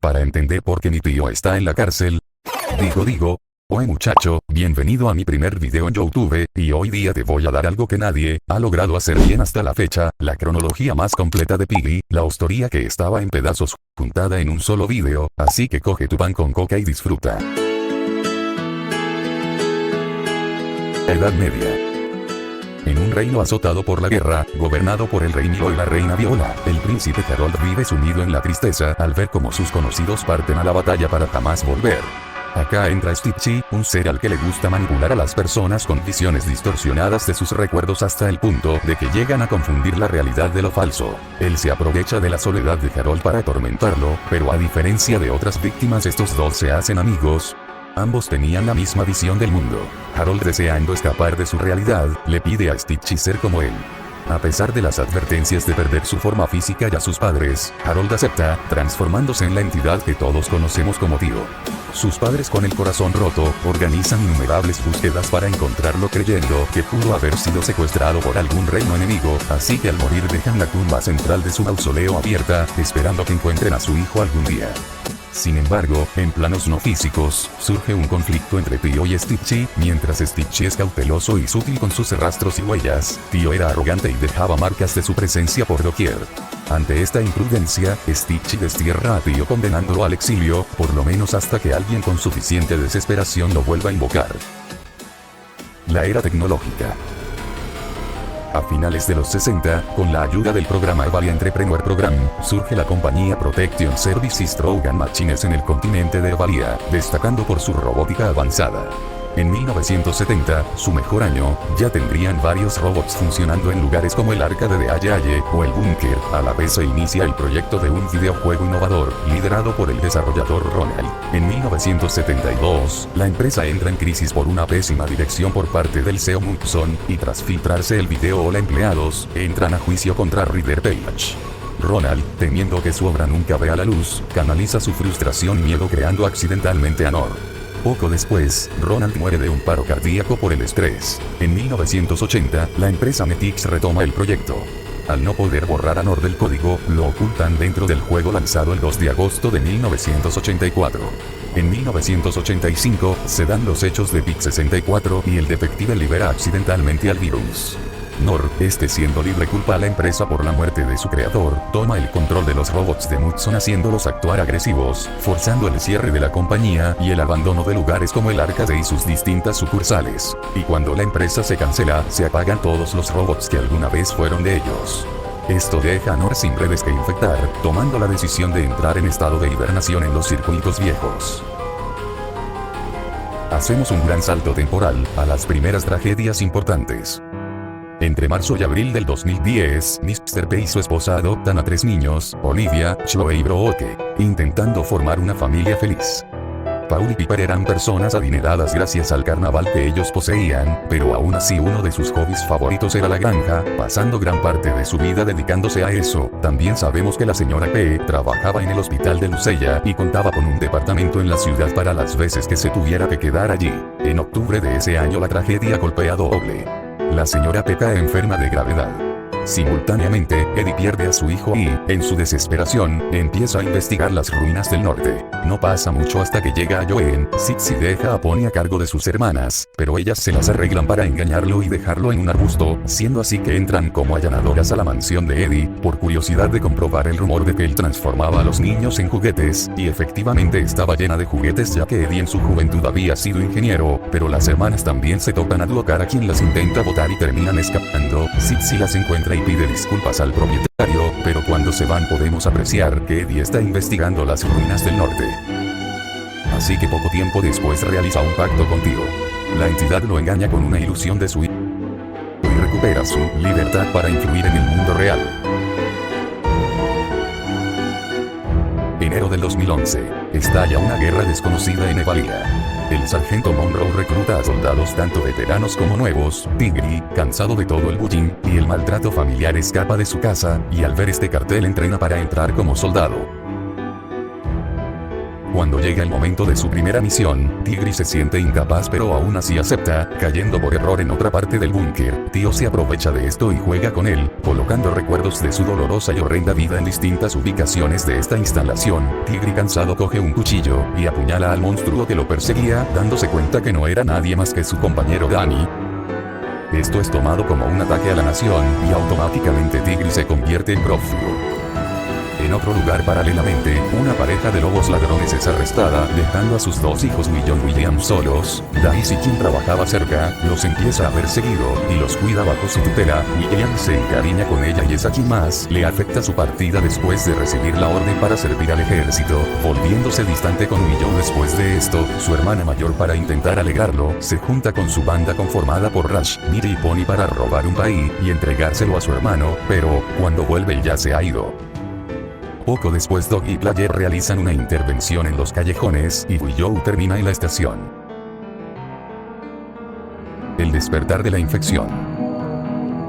para entender por qué mi tío está en la cárcel. Digo, oye muchacho, bienvenido a mi primer video en YouTube, y hoy día te voy a dar algo que nadie ha logrado hacer bien hasta la fecha, la cronología más completa de Piggy, la historia que estaba en pedazos, juntada en un solo video, así que coge tu pan con coca y disfruta. Edad Media. En un reino azotado por la guerra, gobernado por el rey Milo y la reina Viola, el príncipe Harold vive sumido en la tristeza al ver cómo sus conocidos parten a la batalla para jamás volver. Acá entra Stitchie, un ser al que le gusta manipular a las personas con visiones distorsionadas de sus recuerdos hasta el punto de que llegan a confundir la realidad de lo falso. Él se aprovecha de la soledad de Harold para atormentarlo, pero a diferencia de otras víctimas, estos dos se hacen amigos. Ambos tenían la misma visión del mundo. Harold, deseando escapar de su realidad, le pide a Stitchie ser como él. A pesar de las advertencias de perder su forma física y a sus padres, Harold acepta, transformándose en la entidad que todos conocemos como tío. Sus padres, con el corazón roto, organizan innumerables búsquedas para encontrarlo, creyendo que pudo haber sido secuestrado por algún reino enemigo, así que al morir dejan la tumba central de su mausoleo abierta, esperando que encuentren a su hijo algún día. Sin embargo, en planos no físicos, surge un conflicto entre Tío y Stitchie. Mientras Stitchie es cauteloso y sutil con sus rastros y huellas, Tío era arrogante y dejaba marcas de su presencia por doquier. Ante esta imprudencia, Stitchie destierra a Tío condenándolo al exilio, por lo menos hasta que alguien con suficiente desesperación lo vuelva a invocar. La era tecnológica. A finales de los 60, con la ayuda del programa Avalia Entrepreneur Program, surge la compañía Protection Services Trojan Machines en el continente de Avalia, destacando por su robótica avanzada. En 1970, su mejor año, ya tendrían varios robots funcionando en lugares como el arcade de Aye o el búnker. A la vez se inicia el proyecto de un videojuego innovador, liderado por el desarrollador Ronald. En 1972, la empresa entra en crisis por una pésima dirección por parte del CEO Mudson, y tras filtrarse el video, hola empleados, entran a juicio contra Ryder Page. Ronald, temiendo que su obra nunca vea la luz, canaliza su frustración y miedo creando accidentalmente a Nor. Poco después, Ronald muere de un paro cardíaco por el estrés. En 1980, la empresa Netix retoma el proyecto. Al no poder borrar a Nor del código, lo ocultan dentro del juego lanzado el 2 de agosto de 1984. En 1985, se dan los hechos de PIC-64 y el detective libera accidentalmente al virus. Nor, siendo libre, culpa a la empresa por la muerte de su creador, toma el control de los robots de Mudson haciéndolos actuar agresivos, forzando el cierre de la compañía y el abandono de lugares como el arcade y sus distintas sucursales. Y cuando la empresa se cancela, se apagan todos los robots que alguna vez fueron de ellos. Esto deja a Nor sin redes que infectar, tomando la decisión de entrar en estado de hibernación en los circuitos viejos. Hacemos un gran salto temporal a las primeras tragedias importantes. Entre marzo y abril del 2010, Mr. P y su esposa adoptan a 3 niños, Olivia, Chloe y Brooke, intentando formar una familia feliz. Paul y Piper eran personas adineradas gracias al carnaval que ellos poseían, pero aún así uno de sus hobbies favoritos era la granja, pasando gran parte de su vida dedicándose a eso. También sabemos que la señora P trabajaba en el hospital de Lucella y contaba con un departamento en la ciudad para las veces que se tuviera que quedar allí. En octubre de ese año la tragedia golpea doble. La señora P cae enferma de gravedad. Simultáneamente, Eddie pierde a su hijo y, en su desesperación, empieza a investigar las ruinas del norte. No pasa mucho hasta que llega a Joanne. Sixie deja a Pony a cargo de sus hermanas, pero ellas se las arreglan para engañarlo y dejarlo en un arbusto, siendo así que entran como allanadoras a la mansión de Eddie, por curiosidad de comprobar el rumor de que él transformaba a los niños en juguetes, y efectivamente estaba llena de juguetes ya que Eddie en su juventud había sido ingeniero, pero las hermanas también se tocan a Duocar, a quien las intenta botar y terminan escapando. Sixie las encuentra y pide disculpas al propietario, pero cuando se van podemos apreciar que Eddie está investigando las ruinas del norte. Así que poco tiempo después realiza un pacto contigo. La entidad lo engaña con una ilusión de su hijo y recupera su libertad para influir en el mundo real. Enero del 2011. Estalla una guerra desconocida en Evalia. El sargento Monroe recluta a soldados tanto veteranos como nuevos. Tigri, cansado de todo el bullying y el maltrato familiar, escapa de su casa, y al ver este cartel entrena para entrar como soldado. Cuando llega el momento de su primera misión, Tigri se siente incapaz pero aún así acepta, cayendo por error en otra parte del búnker. tío se aprovecha de esto y juega con él, colocando recuerdos de su dolorosa y horrenda vida en distintas ubicaciones de esta instalación. Tigre cansado coge un cuchillo y apuñala al monstruo que lo perseguía, dándose cuenta que no era nadie más que su compañero Danny. Esto es tomado como un ataque a la nación, y automáticamente Tigre se convierte en prófugo. En otro lugar paralelamente, una pareja de lobos ladrones es arrestada, dejando a sus dos hijos Will y William solos. Daisy, quien trabajaba cerca, los empieza a perseguir y los cuida bajo su tutela. William se encariña con ella y es a quien más le afecta su partida después de recibir la orden para servir al ejército, volviéndose distante con Will. Después de esto, su hermana mayor, para intentar alegrarlo, se junta con su banda conformada por Rush, Miri y Pony para robar un país y entregárselo a su hermano, pero cuando vuelve ya se ha ido. Poco después Dog y Player realizan una intervención en los callejones y Willow termina en la estación. El despertar de la infección.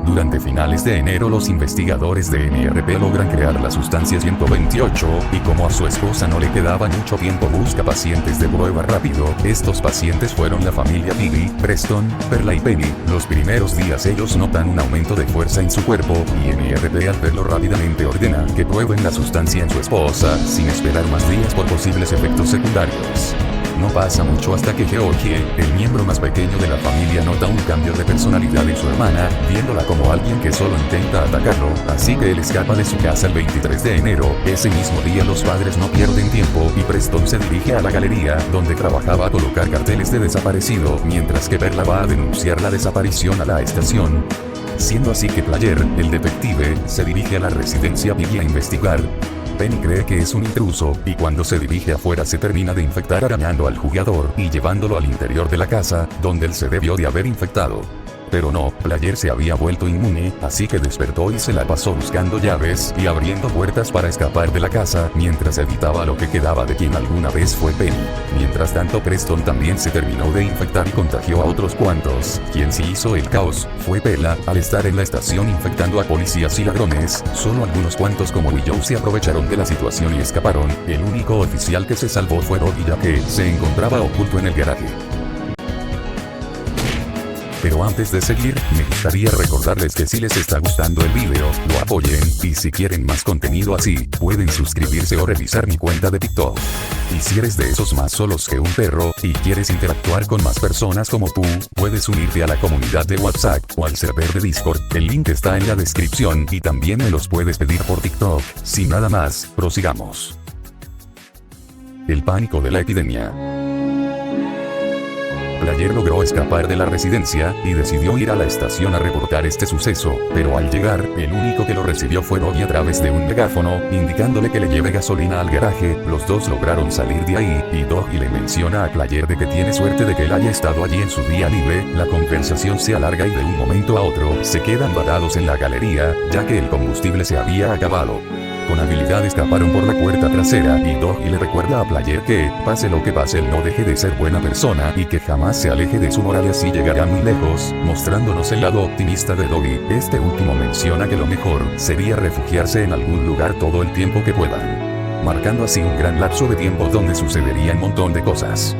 Durante finales de enero los investigadores de MRP logran crear la sustancia 128, y como a su esposa no le quedaba mucho tiempo busca pacientes de prueba rápido. Estos pacientes fueron la familia Piggy, Preston, Perla y Penny. Los primeros días ellos notan un aumento de fuerza en su cuerpo, y MRP al verlo rápidamente ordena que prueben la sustancia en su esposa, sin esperar más días por posibles efectos secundarios. No pasa mucho hasta que Georgie, el miembro más pequeño de la familia, nota un cambio de personalidad en su hermana, viéndola como alguien que solo intenta atacarlo, así que él escapa de su casa el 23 de enero. Ese mismo día los padres no pierden tiempo y Preston se dirige a la galería donde trabajaba a colocar carteles de desaparecido, mientras que Perla va a denunciar la desaparición a la estación. Siendo así que Player, el detective, se dirige a la residencia Piggy a investigar. Penny cree que es un intruso, y cuando se dirige afuera se termina de infectar arañando al jugador y llevándolo al interior de la casa, donde él se debió de haber infectado. Pero no, Player se había vuelto inmune, así que despertó y se la pasó buscando llaves y abriendo puertas para escapar de la casa, mientras evitaba lo que quedaba de quien alguna vez fue Penny. Mientras tanto Preston también se terminó de infectar y contagió a otros cuantos. Quien sí hizo el caos fue Perla, al estar en la estación infectando a policías y ladrones. Solo algunos cuantos como Willow se aprovecharon de la situación y escaparon. El único oficial que se salvó fue Doggy, ya que se encontraba oculto en el garaje. Pero antes de seguir, me gustaría recordarles que si les está gustando el video, lo apoyen, y si quieren más contenido así, pueden suscribirse o revisar mi cuenta de TikTok. Y si eres de esos más solos que un perro, y quieres interactuar con más personas como tú, puedes unirte a la comunidad de WhatsApp o al server de Discord. El link está en la descripción y también me los puedes pedir por TikTok. Sin nada más, prosigamos. El pánico de la epidemia. Player logró escapar de la residencia y decidió ir a la estación a reportar este suceso, pero al llegar, el único que lo recibió fue Doggy a través de un megáfono, indicándole que le lleve gasolina al garaje. Los dos lograron salir de ahí, y Doggy le menciona a Player de que tiene suerte de que él haya estado allí en su día libre. La conversación se alarga y de un momento a otro, se quedan varados en la galería, ya que el combustible se había acabado. Con habilidad escaparon por la puerta trasera, y Doggy le recuerda a Player que, pase lo que pase, él no deje de ser buena persona y que jamás se aleje de su moral, y así llegará muy lejos, mostrándonos el lado optimista de Doggy. Este último menciona que lo mejor sería refugiarse en algún lugar todo el tiempo que puedan, marcando así un gran lapso de tiempo donde sucedería un montón de cosas.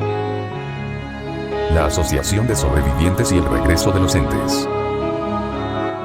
La Asociación de Sobrevivientes y el regreso de los entes.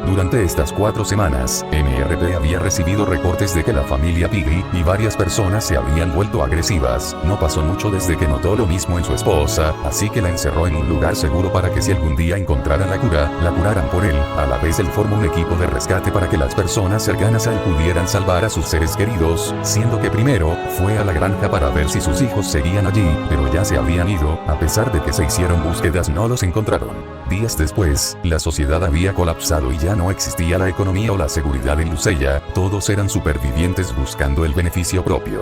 Durante estas 4 semanas, MRP había recibido reportes de que la familia Piggy y varias personas se habían vuelto agresivas. No pasó mucho desde que notó lo mismo en su esposa, así que la encerró en un lugar seguro para que si algún día encontraran la cura, la curaran por él. A la vez él formó un equipo de rescate para que las personas cercanas a él pudieran salvar a sus seres queridos, siendo que primero fue a la granja para ver si sus hijos seguían allí, pero ya se habían ido. A pesar de que se hicieron búsquedas, no los encontraron. Días después, la sociedad había colapsado y ya no existía la economía o la seguridad en Lucella. Todos eran supervivientes buscando el beneficio propio.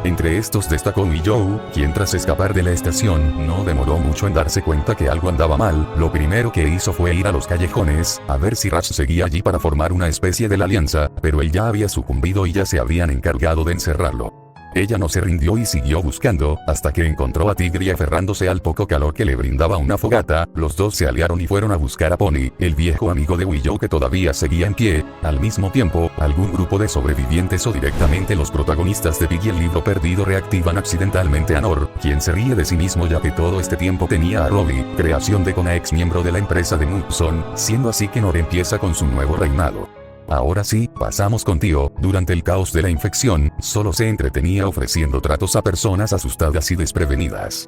Entre estos destacó Willow, quien tras escapar de la estación, no demoró mucho en darse cuenta que algo andaba mal. Lo primero que hizo fue ir a los callejones, a ver si Rush seguía allí para formar una especie de alianza, pero él ya había sucumbido y ya se habían encargado de encerrarlo. Ella no se rindió y siguió buscando, hasta que encontró a Tigre aferrándose al poco calor que le brindaba una fogata. Los dos se aliaron y fueron a buscar a Pony, el viejo amigo de Willow que todavía seguía en pie. Al mismo tiempo, algún grupo de sobrevivientes o directamente los protagonistas de Pig y el libro perdido reactivan accidentalmente a Nor, quien se ríe de sí mismo ya que todo este tiempo tenía a Robbie, creación de Kona, ex miembro de la empresa de Mudson, siendo así que Nor empieza con su nuevo reinado. Ahora sí, pasamos contigo. Durante el caos de la infección, solo se entretenía ofreciendo tratos a personas asustadas y desprevenidas.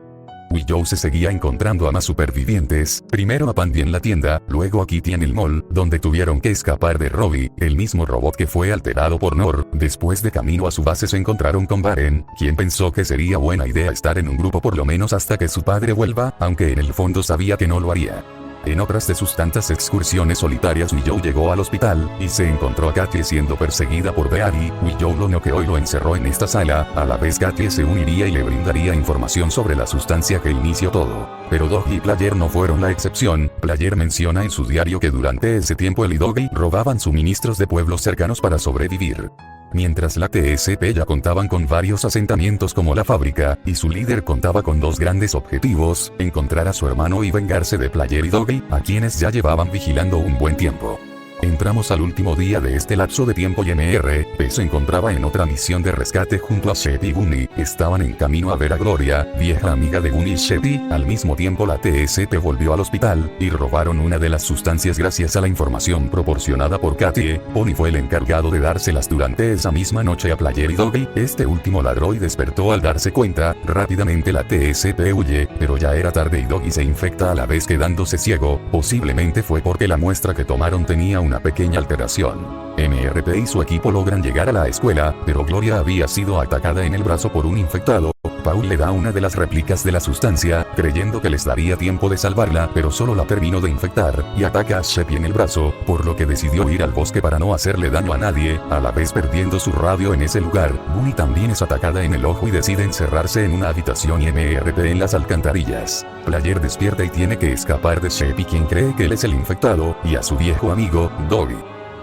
Willow se seguía encontrando a más supervivientes, primero a Pandy en la tienda, luego a Kitty en el mall, donde tuvieron que escapar de Robbie, el mismo robot que fue alterado por Nor. Después de camino a su base se encontraron con Baren, quien pensó que sería buena idea estar en un grupo por lo menos hasta que su padre vuelva, aunque en el fondo sabía que no lo haría. En otras de sus tantas excursiones solitarias, Willow llegó al hospital, y se encontró a Katie siendo perseguida por Beary. Willow lo noqueó y lo encerró en esta sala. A la vez Katie se uniría y le brindaría información sobre la sustancia que inició todo. Pero Doggy y Player no fueron la excepción. Player menciona en su diario que durante ese tiempo él y Doggy robaban suministros de pueblos cercanos para sobrevivir. Mientras la TSP ya contaban con varios asentamientos como la fábrica, y su líder contaba con dos grandes objetivos: encontrar a su hermano y vengarse de Player y Doggy, a quienes ya llevaban vigilando un buen tiempo. Entramos al último día de este lapso de tiempo y MRP se encontraba en otra misión de rescate junto a Shetty y Bunny. Estaban en camino a ver a Gloria, vieja amiga de Bunny y Shetty. Al mismo tiempo la TSP volvió al hospital, y robaron una de las sustancias gracias a la información proporcionada por Katie. Pony fue el encargado de dárselas durante esa misma noche a Player y Doggy. Este último ladró y despertó al darse cuenta. Rápidamente la TSP huye, pero ya era tarde y Doggy se infecta a la vez quedándose ciego. Posiblemente fue porque la muestra que tomaron tenía una pequeña alteración. MRP y su equipo logran llegar a la escuela, pero Gloria había sido atacada en el brazo por un infectado. Paul le da una de las réplicas de la sustancia, creyendo que les daría tiempo de salvarla, pero solo la terminó de infectar, y ataca a Sheppy en el brazo, por lo que decidió ir al bosque para no hacerle daño a nadie, a la vez perdiendo su radio en ese lugar. Bunny también es atacada en el ojo y decide encerrarse en una habitación y MRP en las alcantarillas. Player despierta y tiene que escapar de Sheppy, quien cree que él es el infectado, y a su viejo amigo, Doggy.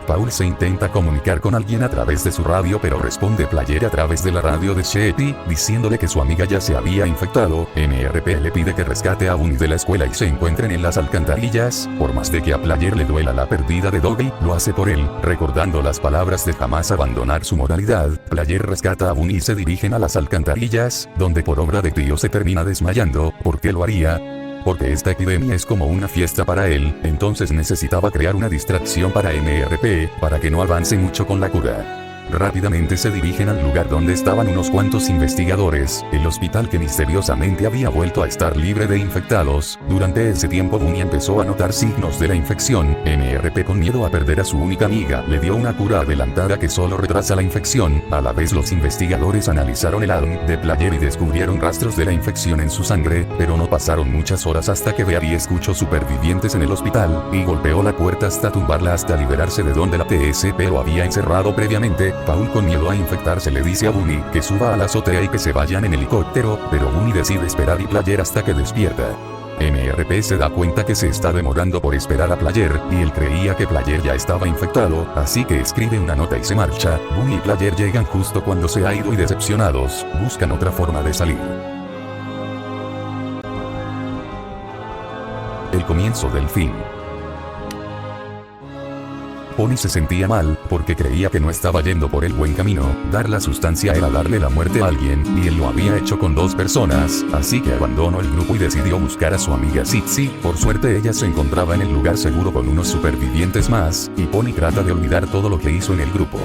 Paul se intenta comunicar con alguien a través de su radio, pero responde Player a través de la radio de Shetty, diciéndole que su amiga ya se había infectado. MRP le pide que rescate a Bunny de la escuela y se encuentren en las alcantarillas. Por más de que a Player le duela la pérdida de Doggy, lo hace por él, recordando las palabras de jamás abandonar su moralidad. Player rescata a Bunny y se dirigen a las alcantarillas, donde por obra de Tío se termina desmayando. ¿Por qué lo haría? Porque esta epidemia es como una fiesta para él, entonces necesitaba crear una distracción para MRP, para que no avance mucho con la cura. Rápidamente se dirigen al lugar donde estaban unos cuantos investigadores, el hospital que misteriosamente había vuelto a estar libre de infectados. Durante ese tiempo Bunny empezó a notar signos de la infección. MRP, con miedo a perder a su única amiga, le dio una cura adelantada que solo retrasa la infección. A la vez los investigadores analizaron el ADN de Player y descubrieron rastros de la infección en su sangre, pero no pasaron muchas horas hasta que Beary escuchó supervivientes en el hospital, y golpeó la puerta hasta tumbarla hasta liberarse de donde la TSP lo había encerrado previamente. Paul, con miedo a infectarse, le dice a Bunny que suba a la azotea y que se vayan en helicóptero, pero Bunny decide esperar y Player hasta que despierta. MRP se da cuenta que se está demorando por esperar a Player, y él creía que Player ya estaba infectado, así que escribe una nota y se marcha. Bunny y Player llegan justo cuando se ha ido y decepcionados, buscan otra forma de salir. El comienzo del fin. Pony se sentía mal, porque creía que no estaba yendo por el buen camino. Dar la sustancia era darle la muerte a alguien, y él lo había hecho con 2 personas, así que abandonó el grupo y decidió buscar a su amiga Sitsi. Por suerte ella se encontraba en el lugar seguro con unos supervivientes más, y Pony trata de olvidar todo lo que hizo en el grupo.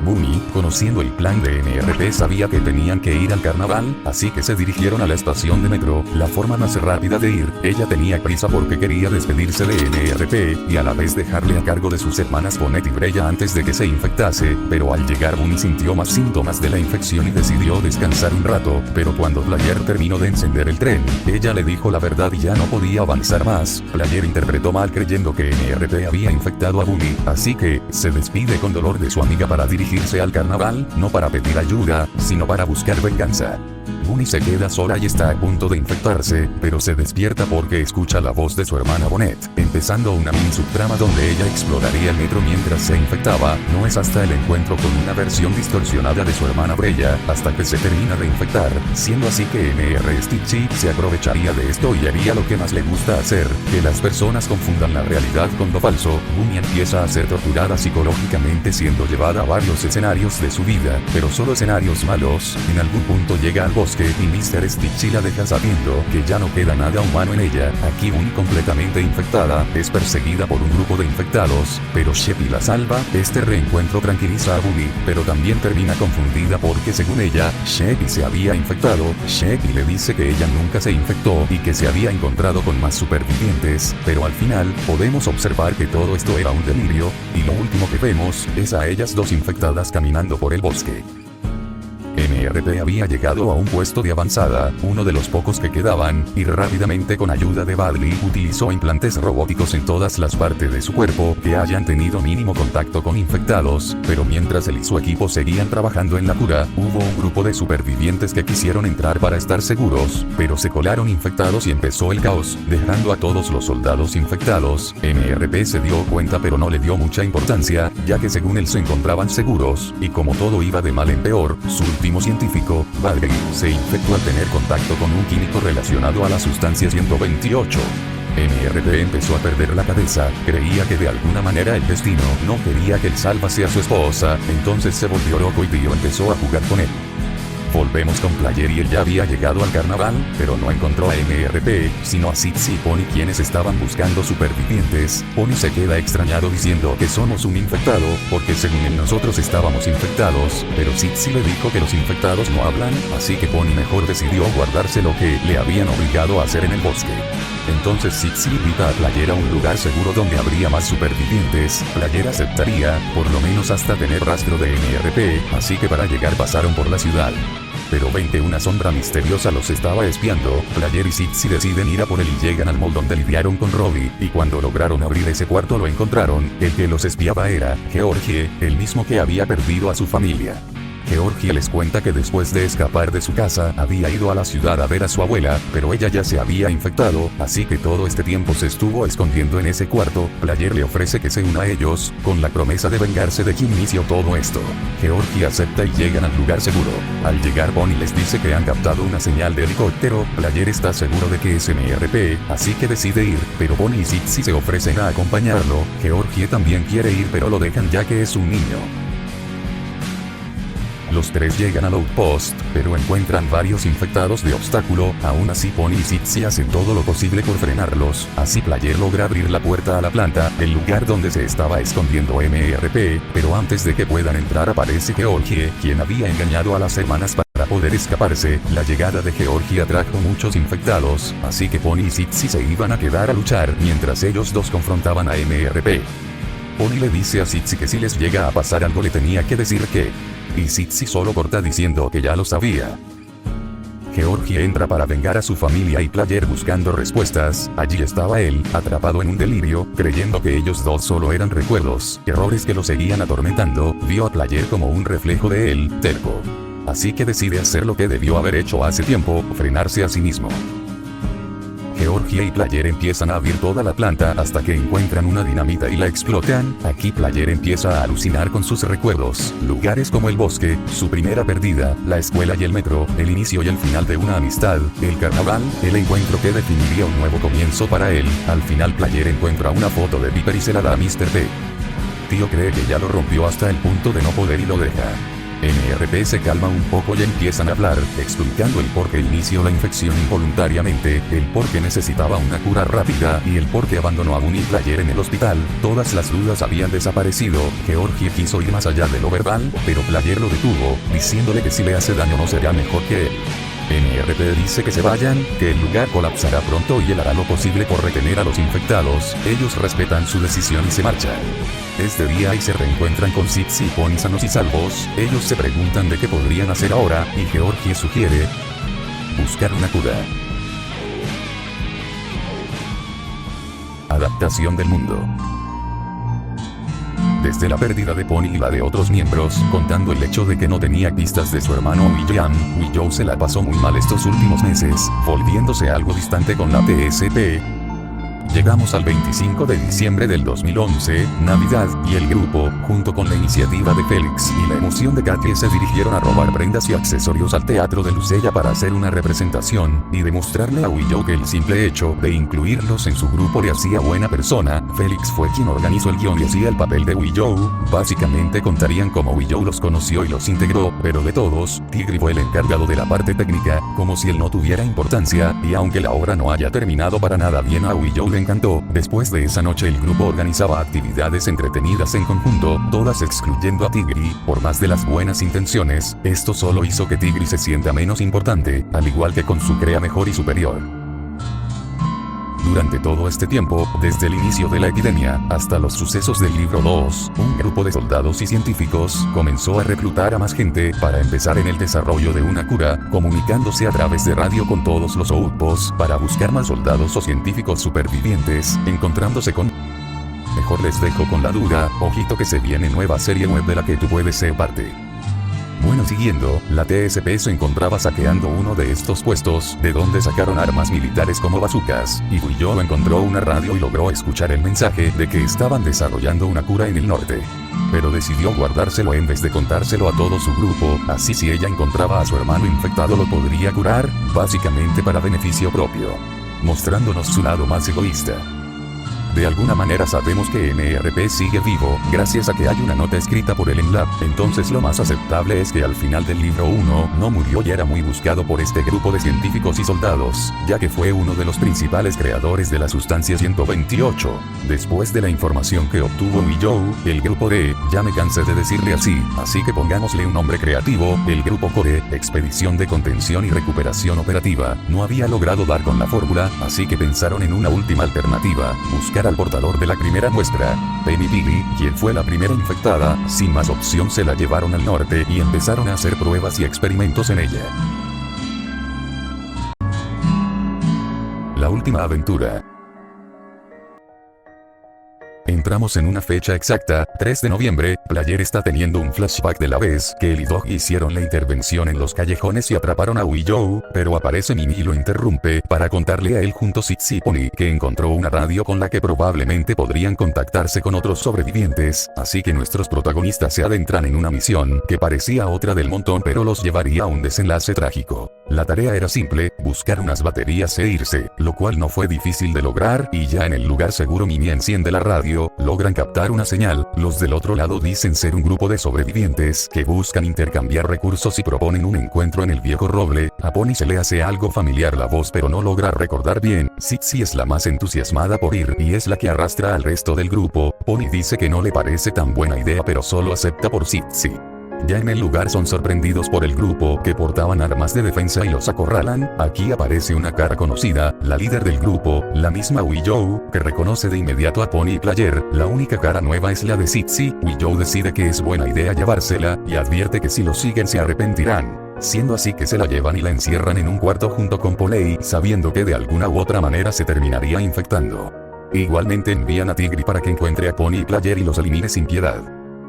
Bunny, conociendo el plan de MRP, sabía que tenían que ir al carnaval, así que se dirigieron a la estación de metro, la forma más rápida de ir. Ella tenía prisa porque quería despedirse de MRP, y a la vez dejarle a cargo de sus hermanas Bonnet y Breya antes de que se infectase, pero al llegar Bunny sintió más síntomas de la infección y decidió descansar un rato, pero cuando Player terminó de encender el tren, ella le dijo la verdad y ya no podía avanzar más. Player interpretó mal creyendo que MRP había infectado a Bunny, así que se despide con dolor de su amiga para dirigirse al carnaval, no para pedir ayuda, sino para buscar venganza. Bunny se queda sola y está a punto de infectarse, pero se despierta porque escucha la voz de su hermana Bonnet, empezando una mini subtrama donde ella exploraría el metro mientras se infectaba. No es hasta el encuentro con una versión distorsionada de su hermana Freya, hasta que se termina de infectar, siendo así que Mr. Stitchy se aprovecharía de esto y haría lo que más le gusta hacer, que las personas confundan la realidad con lo falso. Bunny empieza a ser torturada psicológicamente, siendo llevada a varios escenarios de su vida, pero solo escenarios malos. En algún punto llega al bosque y Mr. Stitchy la deja sabiendo que ya no queda nada humano en ella. Aquí Bunny, completamente infectada, es perseguida por un grupo de infectados, pero Sheppy la salva. Este reencuentro tranquiliza a Bunny, pero también termina confundida porque según ella, Sheppy se había infectado. Sheppy le dice que ella nunca se infectó y que se había encontrado con más supervivientes, pero al final podemos observar que todo esto era un delirio, y lo último que vemos es a ellas dos infectadas caminando por el bosque. MRP había llegado a un puesto de avanzada, uno de los pocos que quedaban, y rápidamente con ayuda de Badly utilizó implantes robóticos en todas las partes de su cuerpo que hayan tenido mínimo contacto con infectados, pero mientras él y su equipo seguían trabajando en la cura, hubo un grupo de supervivientes que quisieron entrar para estar seguros, pero se colaron infectados y empezó el caos, dejando a todos los soldados infectados. MRP se dio cuenta pero no le dio mucha importancia, ya que según él se encontraban seguros, y como todo iba de mal en peor, su último científico, Badly, se infectó al tener contacto con un químico relacionado a la sustancia 128. MRP empezó a perder la cabeza, creía que de alguna manera el destino no quería que él salvase a su esposa, entonces se volvió loco y Dio empezó a jugar con él. Volvemos con Player y él ya había llegado al carnaval, pero no encontró a MRP, sino a Sitsi y Pony, quienes estaban buscando supervivientes. Pony se queda extrañado diciendo que somos un infectado, porque según él nosotros estábamos infectados, pero Sitsi le dijo que los infectados no hablan, así que Pony mejor decidió guardarse lo que le habían obligado a hacer en el bosque. Entonces Sitsi invita a Player a un lugar seguro donde habría más supervivientes. Player aceptaría, por lo menos hasta tener rastro de MRP, así que para llegar pasaron por la ciudad. Pero ven que una sombra misteriosa los estaba espiando. Player y Sitsi deciden ir a por él y llegan al mall donde lidiaron con Robbie, y cuando lograron abrir ese cuarto lo encontraron. El que los espiaba era Georgie, el mismo que había perdido a su familia. Georgie les cuenta que después de escapar de su casa había ido a la ciudad a ver a su abuela, pero ella ya se había infectado, así que todo este tiempo se estuvo escondiendo en ese cuarto. Player le ofrece que se una a ellos, con la promesa de vengarse de quien inició todo esto. Georgie acepta y llegan al lugar seguro. Al llegar Bonnie les dice que han captado una señal de helicóptero. Player está seguro de que es MRP, así que decide ir, pero Bonnie y Sitsi se ofrecen a acompañarlo. Georgie también quiere ir pero lo dejan ya que es un niño. Los tres llegan al outpost, pero encuentran varios infectados de obstáculo. Aún así Pony y Sitsi hacen todo lo posible por frenarlos. Así Player logra abrir la puerta a la planta, el lugar donde se estaba escondiendo MRP, pero antes de que puedan entrar aparece Georgie, quien había engañado a las hermanas para poder escaparse. La llegada de Georgie atrajo muchos infectados, así que Pony y Sitsi se iban a quedar a luchar mientras ellos dos confrontaban a MRP. Pony le dice a Sitsi que si les llega a pasar algo le tenía que decir que... y Sitsi solo corta diciendo que ya lo sabía. Georgie entra para vengar a su familia y Player buscando respuestas. Allí estaba él, atrapado en un delirio, creyendo que ellos dos solo eran recuerdos, errores que lo seguían atormentando. Vio a Player como un reflejo de él, terco. Así que decide hacer lo que debió haber hecho hace tiempo, frenarse a sí mismo. Georgie y Player empiezan a abrir toda la planta hasta que encuentran una dinamita y la explotan. Aquí Player empieza a alucinar con sus recuerdos, lugares como el bosque, su primera perdida, la escuela y el metro, el inicio y el final de una amistad, el carnaval, el encuentro que definiría un nuevo comienzo para él. Al final Player encuentra una foto de Piper y se la da a Mr. T. Tío cree que ya lo rompió hasta el punto de no poder y lo deja. MRP se calma un poco y empiezan a hablar, explicando el por qué inició la infección involuntariamente, el por qué necesitaba una cura rápida y el por qué abandonó a Bunny y Player en el hospital. Todas las dudas habían desaparecido. Georgie quiso ir más allá de lo verbal, pero Player lo detuvo, diciéndole que si le hace daño no será mejor que él. MRP dice que se vayan, que el lugar colapsará pronto y él hará lo posible por retener a los infectados. Ellos respetan su decisión y se marchan. Es de día y se reencuentran con Sitsi y Pony sanos y salvos. Ellos se preguntan de qué podrían hacer ahora, y Georgie sugiere buscar una cura. Adaptación del mundo. después de la pérdida de Pony y la de otros miembros, contando el hecho de que no tenía pistas de su hermano William, Willow se la pasó muy mal estos últimos meses, volviéndose algo distante con la TSP. Llegamos al 25 de diciembre del 2011, Navidad, y el grupo, junto con la iniciativa de Félix y la emoción de Katie, se dirigieron a robar prendas y accesorios al Teatro de Lucella para hacer una representación, y demostrarle a Willow que el simple hecho de incluirlos en su grupo le hacía buena persona. Félix fue quien organizó el guión y hacía el papel de Willow. Básicamente contarían cómo Willow los conoció y los integró, pero de todos, Tigri fue el encargado de la parte técnica, como si él no tuviera importancia, y aunque la obra no haya terminado para nada bien, a Willow le encantó. Después de esa noche el grupo organizaba actividades entretenidas en conjunto, todas excluyendo a Tigri. Por más de las buenas intenciones, esto solo hizo que Tigri se sienta menos importante, al igual que con su crea mejor y superior. Durante todo este tiempo, desde el inicio de la epidemia, hasta los sucesos del libro 2, un grupo de soldados y científicos comenzó a reclutar a más gente para empezar en el desarrollo de una cura, comunicándose a través de radio con todos los outposts para buscar más soldados o científicos supervivientes, encontrándose con... Mejor les dejo con la duda, ojito que se viene nueva serie web de la que tú puedes ser parte. Bueno, siguiendo, la TSP se encontraba saqueando uno de estos puestos, de donde sacaron armas militares como bazucas, y Willow encontró una radio y logró escuchar el mensaje de que estaban desarrollando una cura en el norte. Pero decidió guardárselo en vez de contárselo a todo su grupo, así si ella encontraba a su hermano infectado lo podría curar, básicamente para beneficio propio, mostrándonos su lado más egoísta. De alguna manera sabemos que MRP sigue vivo, gracias a que hay una nota escrita por él en Lab, entonces lo más aceptable es que al final del libro 1 no murió y era muy buscado por este grupo de científicos y soldados, ya que fue uno de los principales creadores de la sustancia 128. Después de la información que obtuvo Willow, el grupo D, ya me cansé de decirle así que pongámosle un nombre creativo, el grupo Core, Expedición de Contención y Recuperación Operativa, no había logrado dar con la fórmula, así que pensaron en una última alternativa, buscar al portador de la primera muestra, Penny Piggy, quien fue la primera infectada. Sin más opción se la llevaron al norte y empezaron a hacer pruebas y experimentos en ella. La última aventura. Entramos en una fecha exacta, 3 de noviembre, Player está teniendo un flashback de la vez que él y Dog hicieron la intervención en los callejones y atraparon a Willow, pero aparece Mimi y lo interrumpe para contarle a él junto a Sitsi Pony que encontró una radio con la que probablemente podrían contactarse con otros sobrevivientes, así que nuestros protagonistas se adentran en una misión que parecía otra del montón pero los llevaría a un desenlace trágico. La tarea era simple, buscar unas baterías e irse, lo cual no fue difícil de lograr y ya en el lugar seguro Mimi enciende la radio, logran captar una señal, los del otro lado dicen ser un grupo de sobrevivientes que buscan intercambiar recursos y proponen un encuentro en el viejo roble. A Pony se le hace algo familiar la voz pero no logra recordar bien. Sitsi es la más entusiasmada por ir y es la que arrastra al resto del grupo. Pony dice que no le parece tan buena idea pero solo acepta por Sitsi. Ya en el lugar son sorprendidos por el grupo que portaban armas de defensa y los acorralan. Aquí aparece una cara conocida, la líder del grupo, la misma Willow, que reconoce de inmediato a Pony y Player. La única cara nueva es la de Sitsi. Willow decide que es buena idea llevársela y advierte que si lo siguen se arrepentirán. Siendo así que se la llevan y la encierran en un cuarto junto con Polly, sabiendo que de alguna u otra manera se terminaría infectando. Igualmente envían a Tigri para que encuentre a Pony y Player y los elimine sin piedad.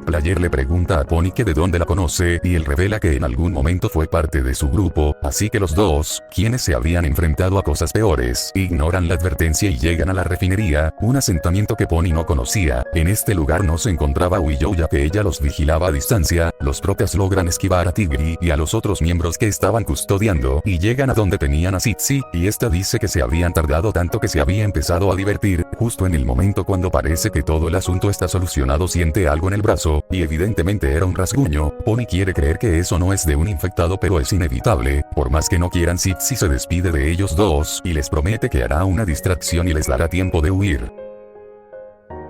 Player le pregunta a Pony que de dónde la conoce y él revela que en algún momento fue parte de su grupo, así que los dos, quienes se habían enfrentado a cosas peores, ignoran la advertencia y llegan a la refinería, un asentamiento que Pony no conocía. En este lugar no se encontraba Willow ya que ella los vigilaba a distancia. Los propias logran esquivar a Tigri y a los otros miembros que estaban custodiando y llegan a donde tenían a Sitsi, y esta dice que se habían tardado tanto que se había empezado a divertir. Justo en el momento cuando parece que todo el asunto está solucionado siente algo en el brazo, y evidentemente era un rasguño. Pony quiere creer que eso no es de un infectado pero es inevitable. Por más que no quieran, Sitsi se despide de ellos dos y les promete que hará una distracción y les dará tiempo de huir.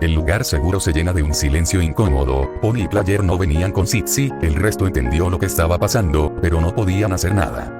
El lugar seguro se llena de un silencio incómodo. Pony y Player no venían con Sitsi, el resto entendió lo que estaba pasando, pero no podían hacer nada.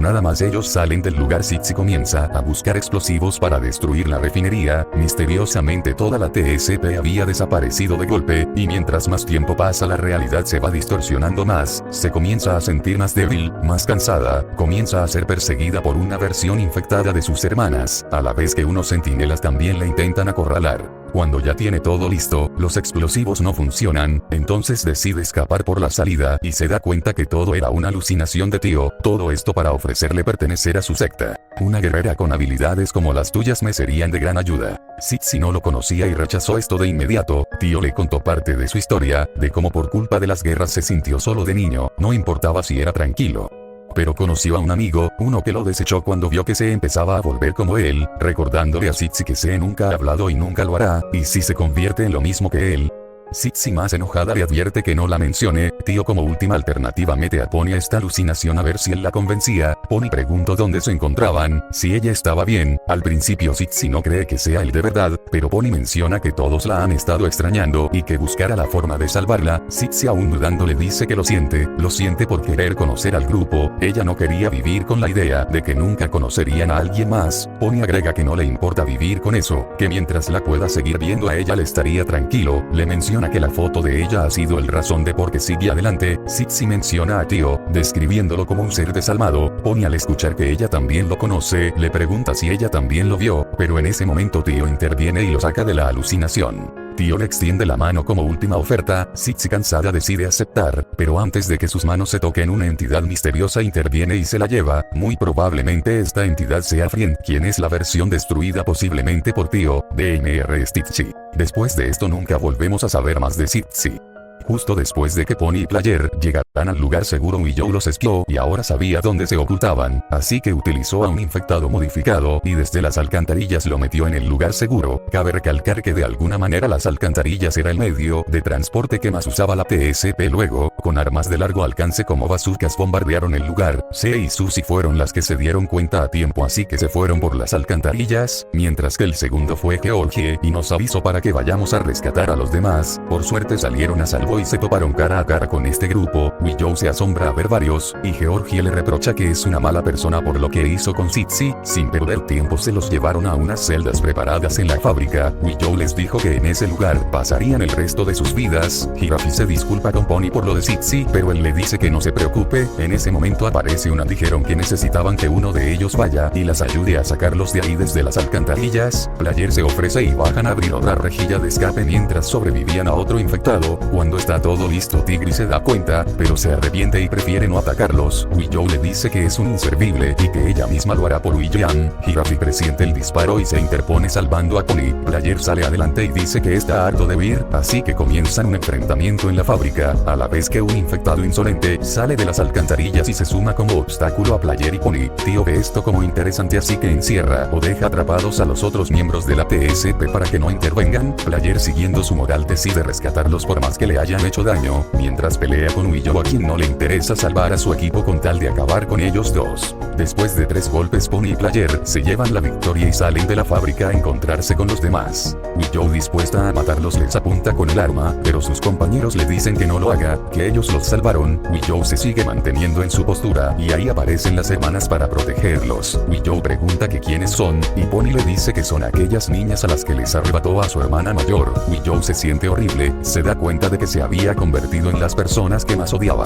Nada más ellos salen del lugar, Sitsi comienza a buscar explosivos para destruir la refinería. Misteriosamente toda la TSP había desaparecido de golpe, y mientras más tiempo pasa la realidad se va distorsionando más, se comienza a sentir más débil, más cansada, comienza a ser perseguida por una versión infectada de sus hermanas, a la vez que unos centinelas también la intentan acorralar. Cuando ya tiene todo listo, los explosivos no funcionan, entonces decide escapar por la salida y se da cuenta que todo era una alucinación de Tio, todo esto para ofrecerle pertenecer a su secta. Una guerrera con habilidades como las tuyas me serían de gran ayuda. Sitsi no lo conocía y rechazó esto de inmediato. Tio le contó parte de su historia, de cómo por culpa de las guerras se sintió solo de niño, no importaba si era tranquilo. Pero conoció a un amigo, uno que lo desechó cuando vio que se empezaba a volver como él, recordándole a Sitsi que se nunca ha hablado y nunca lo hará, y si se convierte en lo mismo que él. Sitsi más enojada le advierte que no la mencione. Tio como última alternativa mete a Pony a esta alucinación a ver si él la convencía. Pony preguntó dónde se encontraban, si ella estaba bien. Al principio Sitsi no cree que sea él de verdad, pero Pony menciona que todos la han estado extrañando y que buscará la forma de salvarla. Sitsi aún dudando le dice que lo siente por querer conocer al grupo. Ella no quería vivir con la idea de que nunca conocerían a alguien más. Pony agrega que no le importa vivir con eso, que mientras la pueda seguir viendo a ella le estaría tranquilo. Le menciona que la foto de ella ha sido el razón de por qué sigue adelante. Sitsi menciona a Tio, describiéndolo como un ser desalmado. Pony al escuchar que ella también lo conoce, le pregunta si ella también lo vio, pero en ese momento Tio interviene y lo saca de la alucinación. Tio le extiende la mano como última oferta. Sitsi cansada decide aceptar, pero antes de que sus manos se toquen una entidad misteriosa interviene y se la lleva. Muy probablemente esta entidad sea Friend, quien es la versión destruida posiblemente por Tio, de Mr. Stitchy. Después de esto nunca volvemos a saber más de Sitsi. Justo después de que Pony y Player llegaran al lugar seguro, Willow los espió y ahora sabía dónde se ocultaban, así que utilizó a un infectado modificado y desde las alcantarillas lo metió en el lugar seguro. Cabe recalcar que de alguna manera las alcantarillas era el medio de transporte que más usaba la TSP. Luego, con armas de largo alcance como bazucas bombardearon el lugar. C y Susie fueron las que se dieron cuenta a tiempo, así que se fueron por las alcantarillas, mientras que el segundo fue Georgie y nos avisó para que vayamos a rescatar a los demás. Por suerte salieron a salvo y se toparon cara a cara con este grupo. Willow se asombra a ver varios, y Georgie le reprocha que es una mala persona por lo que hizo con Sitsi. Sin perder tiempo se los llevaron a unas celdas preparadas en la fábrica. Willow les dijo que en ese lugar pasarían el resto de sus vidas. Giraffe se disculpa con Pony por lo de Sitsi, pero él le dice que no se preocupe. En ese momento aparece una. Dijeron que necesitaban que uno de ellos vaya y las ayude a sacarlos de ahí desde las alcantarillas. Player se ofrece y bajan a abrir otra rejilla de escape mientras sobrevivían a otro infectado. Cuando está todo listo, Tigri se da cuenta, pero se arrepiente y prefiere no atacarlos. Willow le dice que es un inservible y que ella misma lo hará por William. Giraffe presiente el disparo y se interpone salvando a Pony. Player sale adelante y dice que está harto de huir, así que comienzan un enfrentamiento en la fábrica, a la vez que un infectado insolente sale de las alcantarillas y se suma como obstáculo a Player y Pony. Tio ve esto como interesante, así que encierra o deja atrapados a los otros miembros de la TSP para que no intervengan. Player, siguiendo su moral, decide rescatarlos por más que le hayan hecho daño, mientras pelea con Willow, a quien no le interesa salvar a su equipo con tal de acabar con ellos dos. Después de 3 golpes, Pony y Player se llevan la victoria y salen de la fábrica a encontrarse con los demás. Willow, dispuesta a matarlos, les apunta con el arma, pero sus compañeros le dicen que no lo haga, que ellos los salvaron. Willow se sigue manteniendo en su postura y ahí aparecen las hermanas para protegerlos. Willow pregunta que quiénes son, y Pony le dice que son aquellas niñas a las que les arrebató a su hermana mayor. Willow se siente horrible, se da cuenta de que se había convertido en las personas que más odiaba.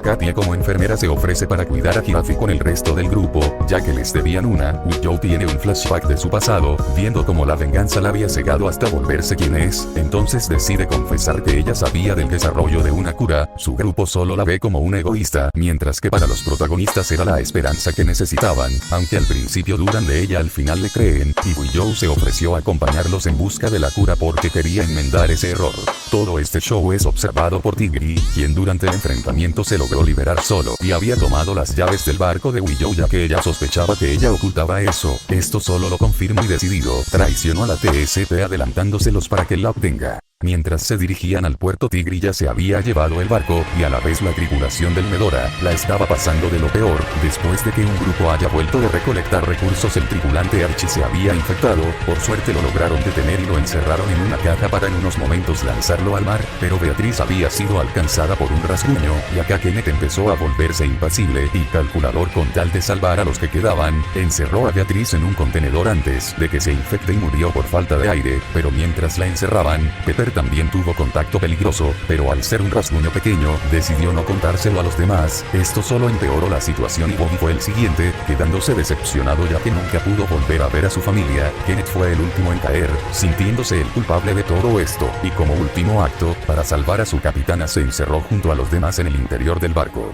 Katia como enfermera se ofrece para cuidar a Giraffe con el resto del grupo, ya que les debían una. Willow tiene un flashback de su pasado, viendo cómo la venganza la había cegado hasta volverse quien es, entonces decide confesar que ella sabía del desarrollo de una cura. Su grupo solo la ve como una egoísta, mientras que para los protagonistas era la esperanza que necesitaban. Aunque al principio dudan de ella, al final le creen, y Willow se ofreció a acompañarlos en busca de la cura porque quería enmendar ese error. Todo este show es observado por Tigri, quien durante el enfrentamiento se logró liberar solo y había tomado las llaves del barco de Willow, ya que ella sospechaba que ella ocultaba eso. Esto solo lo confirma y decidido, traicionó a la TSP adelantándoselos para que la obtenga. Mientras se dirigían al puerto, Tigri ya se había llevado el barco, y a la vez la tripulación del Medora la estaba pasando de lo peor. Después de que un grupo haya vuelto de recolectar recursos, el tripulante Archie se había infectado. Por suerte lo lograron detener y lo encerraron en una caja para en unos momentos lanzarlo al mar, pero Beatriz había sido alcanzada por un rasguño, y acá Kenneth empezó a volverse impasible y calculador. Con tal de salvar a los que quedaban, encerró a Beatriz en un contenedor antes de que se infecte y murió por falta de aire. Pero mientras la encerraban, Pepper también tuvo contacto peligroso, pero al ser un rasguño pequeño, decidió no contárselo a los demás. Esto solo empeoró la situación y Bobby fue el siguiente, quedándose decepcionado ya que nunca pudo volver a ver a su familia. Kenneth fue el último en caer, sintiéndose el culpable de todo esto, y como último acto, para salvar a su capitana se encerró junto a los demás en el interior del barco.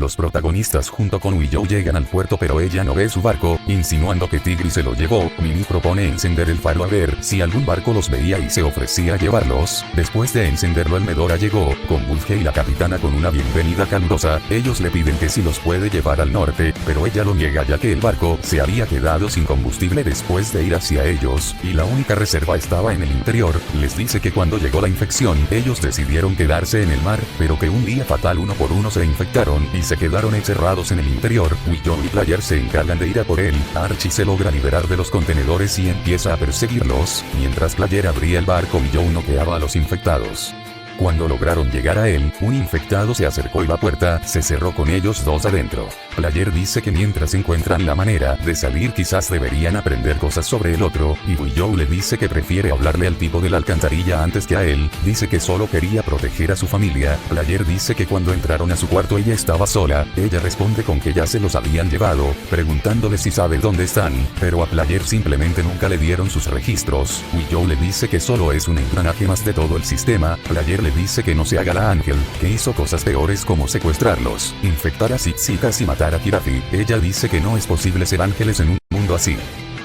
Los protagonistas junto con Willow llegan al puerto pero ella no ve su barco, insinuando que Tigri se lo llevó. Mimi propone encender el faro a ver si algún barco los veía y se ofrecía a llevarlos. Después de encenderlo el Medora llegó, con Bulge y la capitana con una bienvenida calurosa. Ellos le piden que si los puede llevar al norte, pero ella lo niega ya que el barco se había quedado sin combustible después de ir hacia ellos, y la única reserva estaba en el interior. Les dice que cuando llegó la infección, ellos decidieron quedarse en el mar, pero que un día fatal uno por uno se infectaron y se quedaron encerrados en el interior. Willow y Player se encargan de ir a por él. Archie se logra liberar de los contenedores y empieza a perseguirlos. Mientras Player abría el barco, Willow noqueaba a los infectados. Cuando lograron llegar a él, un infectado se acercó y la puerta se cerró con ellos dos adentro. Player dice que mientras encuentran la manera de salir quizás deberían aprender cosas sobre el otro, y Willow le dice que prefiere hablarle al tipo de la alcantarilla antes que a él. Dice que solo quería proteger a su familia. Player dice que cuando entraron a su cuarto ella estaba sola. Ella responde con que ya se los habían llevado, preguntándole si sabe dónde están, pero a Player simplemente nunca le dieron sus registros. Willow le dice que solo es un engranaje más de todo el sistema. Player le dice que no se haga la ángel, que hizo cosas peores como secuestrarlos, infectar a Zizikas y matar a Kirafi. Ella dice que no es posible ser ángeles en un mundo así.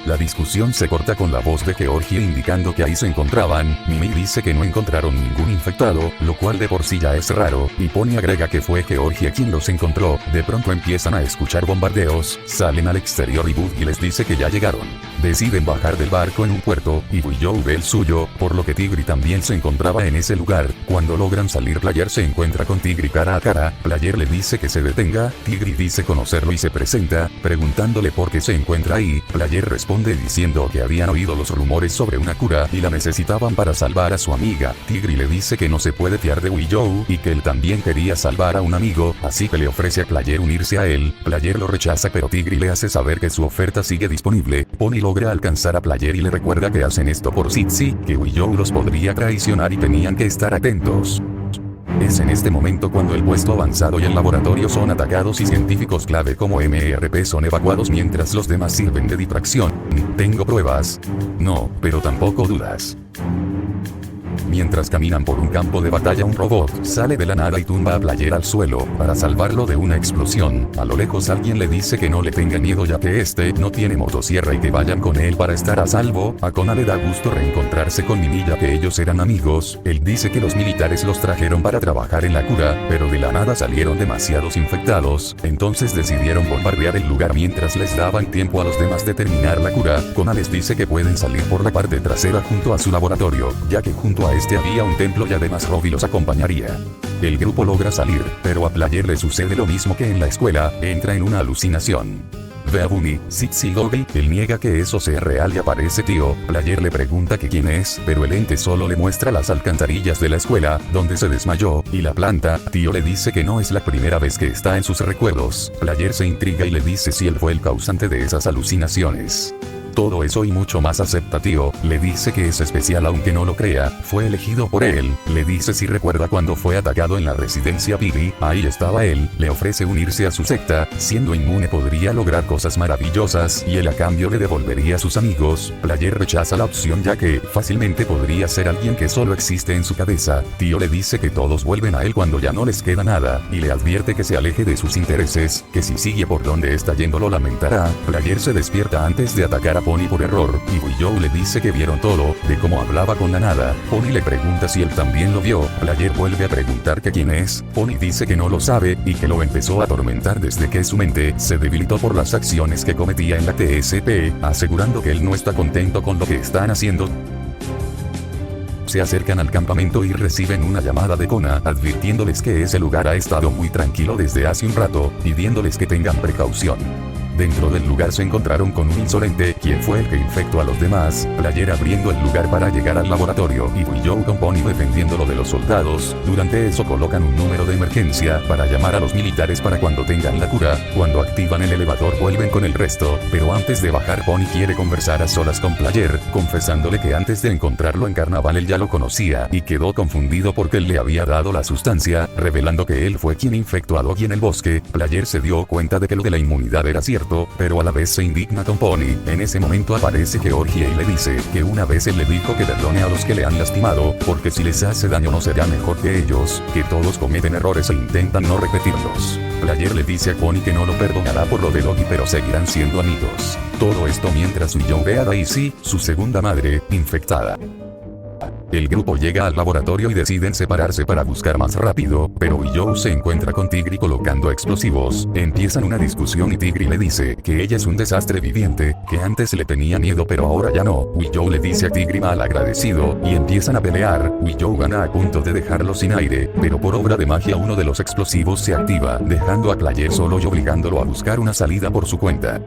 La discusión se corta con la voz de Georgie indicando que ahí se encontraban. Mimi dice que no encontraron ningún infectado, lo cual de por sí ya es raro, y Pony agrega que fue Georgie quien los encontró. De pronto empiezan a escuchar bombardeos, salen al exterior y Buggy les dice que ya llegaron. Deciden bajar del barco en un puerto, y Willow ve el suyo, por lo que Tigri también se encontraba en ese lugar. Cuando logran salir, Player se encuentra con Tigri cara a cara. Player le dice que se detenga. Tigri dice conocerlo y se presenta, preguntándole por qué se encuentra ahí. Player responde diciendo que habían oído los rumores sobre una cura y la necesitaban para salvar a su amiga. Tigri le dice que no se puede fiar de Willow y que él también quería salvar a un amigo, así que le ofrece a Player unirse a él. Player lo rechaza pero Tigri le hace saber que su oferta sigue disponible. Pony logra alcanzar a Player y le recuerda que hacen esto por Zizi, que Willow los podría traicionar y tenían que estar atentos. Es en este momento cuando el puesto avanzado y el laboratorio son atacados y científicos clave como MRP son evacuados mientras los demás sirven de distracción. ¿Tengo pruebas? No, pero tampoco dudas. Mientras caminan por un campo de batalla, un robot sale de la nada y tumba a Player al suelo, para salvarlo de una explosión. A lo lejos alguien le dice que no le tenga miedo ya que este no tiene motosierra y que vayan con él para estar a salvo. A Kona le da gusto reencontrarse con Mimi ya que ellos eran amigos. Él dice que los militares los trajeron para trabajar en la cura, pero de la nada salieron demasiados infectados, entonces decidieron bombardear el lugar mientras les daban tiempo a los demás de terminar la cura. Kona les dice que pueden salir por la parte trasera junto a su laboratorio, ya que junto a este había un templo y además Robbie los acompañaría. El grupo logra salir, pero a Player le sucede lo mismo que en la escuela, entra en una alucinación. Ve a Bunny, Zizi Gogi, él niega que eso sea real y aparece Tío. Player le pregunta que quién es, pero el ente solo le muestra las alcantarillas de la escuela, donde se desmayó, y la planta. Tío le dice que no es la primera vez que está en sus recuerdos. Player se intriga y le dice si él fue el causante de esas alucinaciones. Todo eso y mucho más acepta Tío, le dice que es especial aunque no lo crea, fue elegido por él, le dice si recuerda cuando fue atacado en la residencia Piggy, ahí estaba él, le ofrece unirse a su secta, siendo inmune podría lograr cosas maravillosas y él a cambio le devolvería a sus amigos. Player rechaza la opción ya que fácilmente podría ser alguien que solo existe en su cabeza. Tío le dice que todos vuelven a él cuando ya no les queda nada, y le advierte que se aleje de sus intereses, que si sigue por donde está yendo lo lamentará. Player se despierta antes de atacar a Pony por error, y Willow le dice que vieron todo, de cómo hablaba con la nada. Pony le pregunta si él también lo vio. Player vuelve a preguntar que quién es. Pony dice que no lo sabe, y que lo empezó a atormentar desde que su mente se debilitó por las acciones que cometía en la TSP, asegurando que él no está contento con lo que están haciendo. Se acercan al campamento y reciben una llamada de Kona advirtiéndoles que ese lugar ha estado muy tranquilo desde hace un rato, pidiéndoles que tengan precaución. Dentro del lugar se encontraron con un insolente, quien fue el que infectó a los demás, Player abriendo el lugar para llegar al laboratorio y Willow con Pony defendiéndolo de los soldados. Durante eso colocan un número de emergencia para llamar a los militares para cuando tengan la cura. Cuando activan el elevador vuelven con el resto, pero antes de bajar Pony quiere conversar a solas con Player, confesándole que antes de encontrarlo en Carnaval él ya lo conocía y quedó confundido porque él le había dado la sustancia, revelando que él fue quien infectó a Doggy en el bosque. Player se dio cuenta de que lo de la inmunidad era cierto, pero a la vez se indigna con Pony. En ese momento aparece Georgie y le dice que una vez él le dijo que perdone a los que le han lastimado, porque si les hace daño no será mejor que ellos, que todos cometen errores e intentan no repetirlos. Player le dice a Pony que no lo perdonará por lo de Doggy pero seguirán siendo amigos. Todo esto mientras Willow ve a Daisy, su segunda madre, infectada. El grupo llega al laboratorio y deciden separarse para buscar más rápido, pero Willow se encuentra con Tigri colocando explosivos. Empiezan una discusión y Tigri le dice que ella es un desastre viviente, que antes le tenía miedo pero ahora ya no. Willow le dice a Tigri mal agradecido y empiezan a pelear. Willow gana a punto de dejarlo sin aire, pero por obra de magia uno de los explosivos se activa, dejando a Player solo y obligándolo a buscar una salida por su cuenta.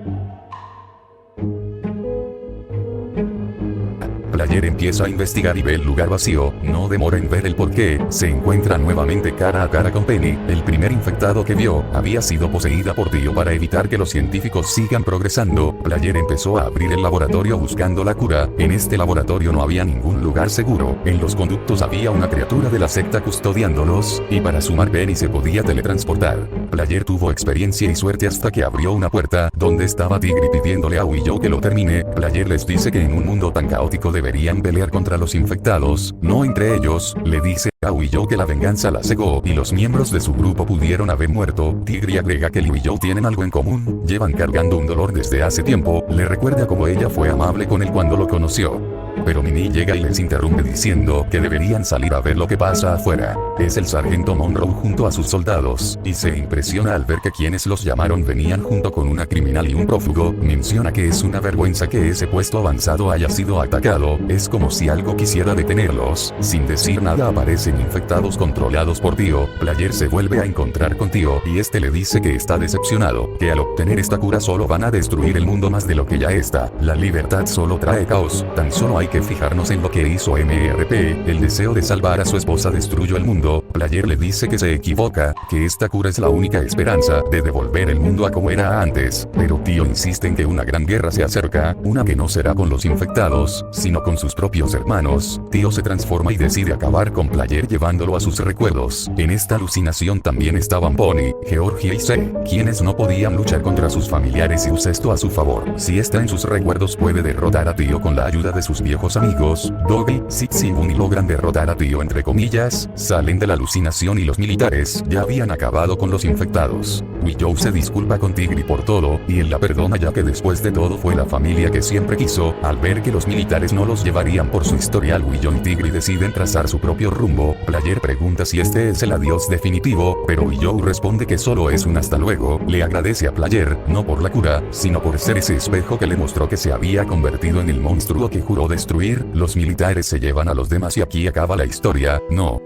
Player empieza a investigar y ve el lugar vacío, no demora en ver el porqué, se encuentra nuevamente cara a cara con Penny. El primer infectado que vio había sido poseída por Dio. Para evitar que los científicos sigan progresando, Player empezó a abrir el laboratorio buscando la cura. En este laboratorio no había ningún lugar seguro, en los conductos había una criatura de la secta custodiándolos, y para sumar Penny se podía teletransportar. Player tuvo experiencia y suerte hasta que abrió una puerta, donde estaba Tigri pidiéndole a Willow que lo termine. Player les dice que en un mundo tan caótico deberían pelear contra los infectados, no entre ellos. Le dice a Willow que la venganza la cegó y los miembros de su grupo pudieron haber muerto. Tigri agrega que él y Willow tienen algo en común, llevan cargando un dolor desde hace tiempo, le recuerda cómo ella fue amable con él cuando lo conoció. Pero Minnie llega y les interrumpe diciendo que deberían salir a ver lo que pasa afuera. Es el sargento Monroe junto a sus soldados, y se impresiona al ver que quienes los llamaron venían junto con una criminal y un prófugo. Menciona que es una vergüenza que ese puesto avanzado haya sido atacado, es como si algo quisiera detenerlos. Sin decir nada aparecen infectados controlados por Dio. Player se vuelve a encontrar con Dio y este le dice que está decepcionado, que al obtener esta cura solo van a destruir el mundo más de lo que ya está. La libertad solo trae caos, tan solo hay que fijarnos en lo que hizo MRP, el deseo de salvar a su esposa destruyó el mundo. Player le dice que se equivoca, que esta cura es la única esperanza de devolver el mundo a como era antes, pero Dio insiste en que una gran guerra se acerca, una que no será con los infectados, sino con sus propios hermanos. Dio se transforma y decide acabar con Player llevándolo a sus recuerdos. En esta alucinación también estaban Pony, Georgie y C, quienes no podían luchar contra sus familiares y usa esto a su favor. Si está en sus recuerdos puede derrotar a Dio con la ayuda de sus viejos amigos, Doggy, Six y Bunny logran derrotar a Dio entre comillas, salen de la alucinación y los militares ya habían acabado con los infectados. Willow se disculpa con Tigri por todo, y él la perdona ya que después de todo fue la familia que siempre quiso. Al ver que los militares no los llevarían por su historial, Willow y Tigri deciden trazar su propio rumbo. Player pregunta si este es el adiós definitivo, pero Willow responde que solo es un hasta luego. Le agradece a Player, no por la cura, sino por ser ese espejo que le mostró que se había convertido en el monstruo que juró destruir. Los militares se llevan a los demás y aquí acaba la historia, no.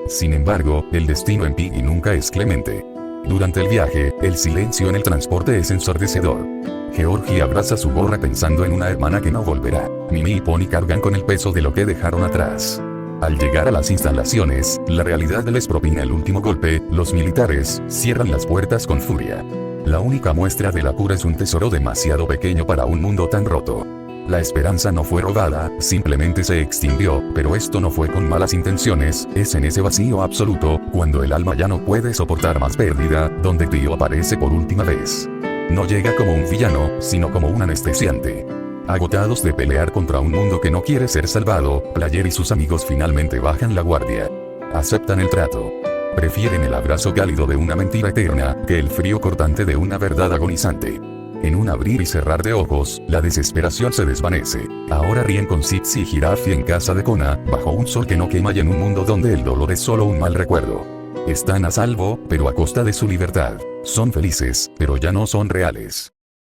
Sin embargo, el destino en Piggy nunca es clemente. Durante el viaje, el silencio en el transporte es ensordecedor. Georgie abraza su gorra pensando en una hermana que no volverá. Minnie y Pony cargan con el peso de lo que dejaron atrás. Al llegar a las instalaciones, la realidad les propina el último golpe. Los militares cierran las puertas con furia. La única muestra de la cura es un tesoro demasiado pequeño para un mundo tan roto. La esperanza no fue robada, simplemente se extinguió, pero esto no fue con malas intenciones, es en ese vacío absoluto, cuando el alma ya no puede soportar más pérdida, donde Dio aparece por última vez. No llega como un villano, sino como un anestesiante. Agotados de pelear contra un mundo que no quiere ser salvado, Player y sus amigos finalmente bajan la guardia. Aceptan el trato. Prefieren el abrazo cálido de una mentira eterna, que el frío cortante de una verdad agonizante. En un abrir y cerrar de ojos, la desesperación se desvanece. Ahora ríen con Sipsy y Giraffe en casa de Kona, bajo un sol que no quema y en un mundo donde el dolor es solo un mal recuerdo. Están a salvo, pero a costa de su libertad. Son felices, pero ya no son reales.